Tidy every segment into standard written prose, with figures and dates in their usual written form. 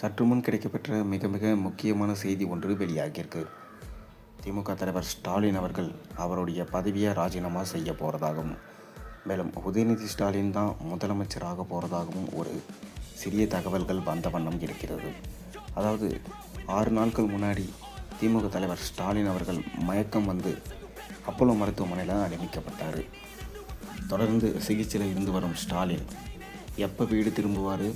சற்று முன் கிடைக்கப்பெற்ற மிக மிக முக்கியமான செய்தி ஒன்று வெளியாகியிருக்கு. திமுக தலைவர் ஸ்டாலின் அவர்கள் அவருடைய பதவியை ராஜினாமா செய்ய போகிறதாகவும், மேலும் உதயநிதி ஸ்டாலின் தான் முதலமைச்சராக போகிறதாகவும் ஒரு சிறிய தகவல்கள் வந்த வண்ணம் இருக்கிறது. அதாவது 6 நாட்கள் முன்னாடி திமுக தலைவர் ஸ்டாலின் அவர்கள் மயக்கம் வந்து அப்போலோ மருத்துவமனையில் அனுமதிக்கப்பட்டார். தொடர்ந்து சிகிச்சையில் இருந்து வரும் ஸ்டாலின் எப்போ வீடு திரும்புவார்,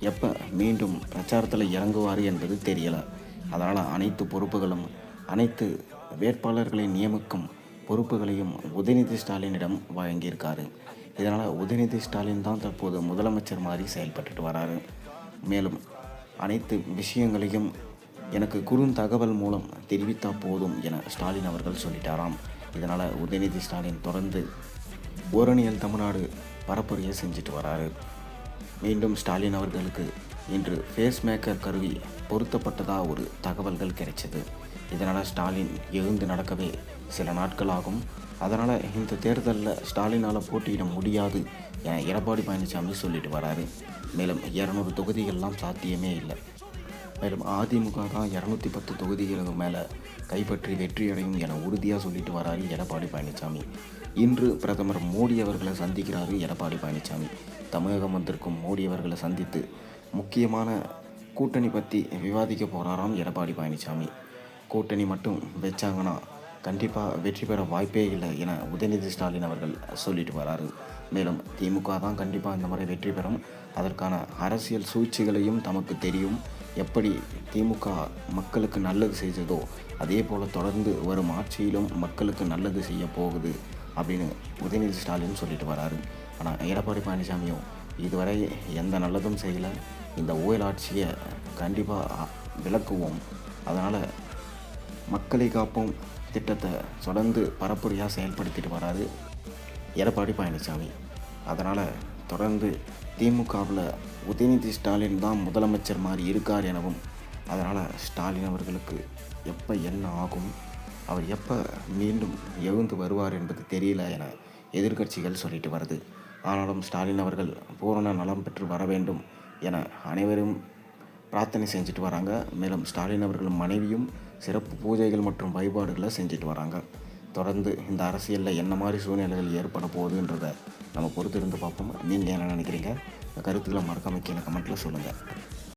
எப்போ மீண்டும் பிரச்சாரத்தில் இறங்குவார் என்பது தெரியலை. அதனால் அனைத்து பொறுப்புகளும், அனைத்து வேட்பாளர்களை நியமிக்கும் பொறுப்புகளையும் உதயநிதி ஸ்டாலினிடம் வழங்கியிருக்காரு. இதனால் உதயநிதி ஸ்டாலின் தான் தற்போது முதலமைச்சர் மாதிரி செயல்பட்டுட்டு வராரு. மேலும் அனைத்து விஷயங்களையும் எனக்கு குறுந்தகவல் மூலம் தெரிவித்தால் போதும் என ஸ்டாலின் அவர்கள் சொல்லிட்டாராம். இதனால் உதயநிதி ஸ்டாலின் தொடர்ந்து ஓரணியல் தமிழ்நாடு பரப்புரையை செஞ்சுட்டு வராரு. மீண்டும் ஸ்டாலின் அவர்களுக்கு இன்று ஃபேஸ் மேக்கர் கருவி பொருத்தப்பட்டதாக ஒரு தகவல்கள் கிடைச்சது. இதனால் ஸ்டாலின் எழுந்து நடக்கவே சில நாட்கள் ஆகும். அதனால் இந்த தேர்தலில் ஸ்டாலினால் போட்டியிட முடியாது என எடப்பாடி பழனிசாமி சொல்லிட்டு வராரு. மேலும் 200 தொகுதிகள்லாம் சாத்தியமே இல்லை. மேலும் அதிமுக தான் 210 தொகுதிகளுக்கு மேலே கைப்பற்றி வெற்றியடையும் என உறுதியாக சொல்லிட்டு வராரு எடப்பாடி பழனிசாமி. இன்று பிரதமர் மோடி அவர்களை சந்திக்கிறாரு எடப்பாடி பழனிசாமி. தமிழகம் வந்திருக்கும் மோடி அவர்களை சந்தித்து முக்கியமான கூட்டணி பற்றி விவாதிக்க போகிறாராம் எடப்பாடி பழனிசாமி. கூட்டணி மட்டும் வச்சாங்கன்னா கண்டிப்பாக வெற்றி பெற வாய்ப்பே இல்லை என உதயநிதி ஸ்டாலின் அவர்கள் சொல்லிட்டு வராரு. மேலும் திமுக தான் கண்டிப்பாக இந்த முறை வெற்றி பெறும், அதற்கான அரசியல் சூழ்ச்சிகளையும் தமக்கு தெரியும், எப்படி திமுக மக்களுக்கு நல்லது செய்ததோ அதே போல் தொடர்ந்து வரும் ஆட்சியிலும் மக்களுக்கு நல்லது செய்ய போகுது அப்படின்னு உதயநிதி ஸ்டாலின் சொல்லிட்டு வராரு. ஆனால் எடப்பாடி பழனிசாமியும் இதுவரை எந்த நல்லதும் செய்யலை, இந்த ஊழல் ஆட்சியை கண்டிப்பாக விளக்குவோம், அதனால் மக்களை காப்போம் திட்டத்தை தொடர்ந்து பரப்புரையாக செயல்படுத்திட்டு வராரு எடப்பாடி பழனிசாமி. அதனால் தொடர்ந்து திமுகவில் உதயநிதி ஸ்டாலின் தான் முதலமைச்சர் மாதிரி இருக்கார் எனவும், அதனால் ஸ்டாலின் அவர்களுக்கு எப்போ என்ன ஆகும், அவர் எப்போ மீண்டும் எழுந்து வருவார் என்பது தெரியல என எதிர்க்கட்சிகள் சொல்லிட்டு வருது. ஆனாலும் ஸ்டாலின் அவர்கள் பூரண நலம் பெற்று வர வேண்டும் என அனைவரும் பிரார்த்தனை செஞ்சுட்டு வராங்க. மேலும் ஸ்டாலின் அவர்கள் மனைவியும் சிறப்பு பூஜைகள் மற்றும் வழிபாடுகளை செஞ்சுட்டு வராங்க. தொடர்ந்து இந்த அரசியலில் என்ன மாதிரி சூழ்நிலைகள் ஏற்பட போகுதுன்றதை நம்ம பொறுத்திருந்து பார்ப்போம். நீங்கள் என்ன நினைக்கிறீங்க? கருத்துக்களை மறக்காம கீழே கமெண்ட்டில் சொல்லுங்கள்.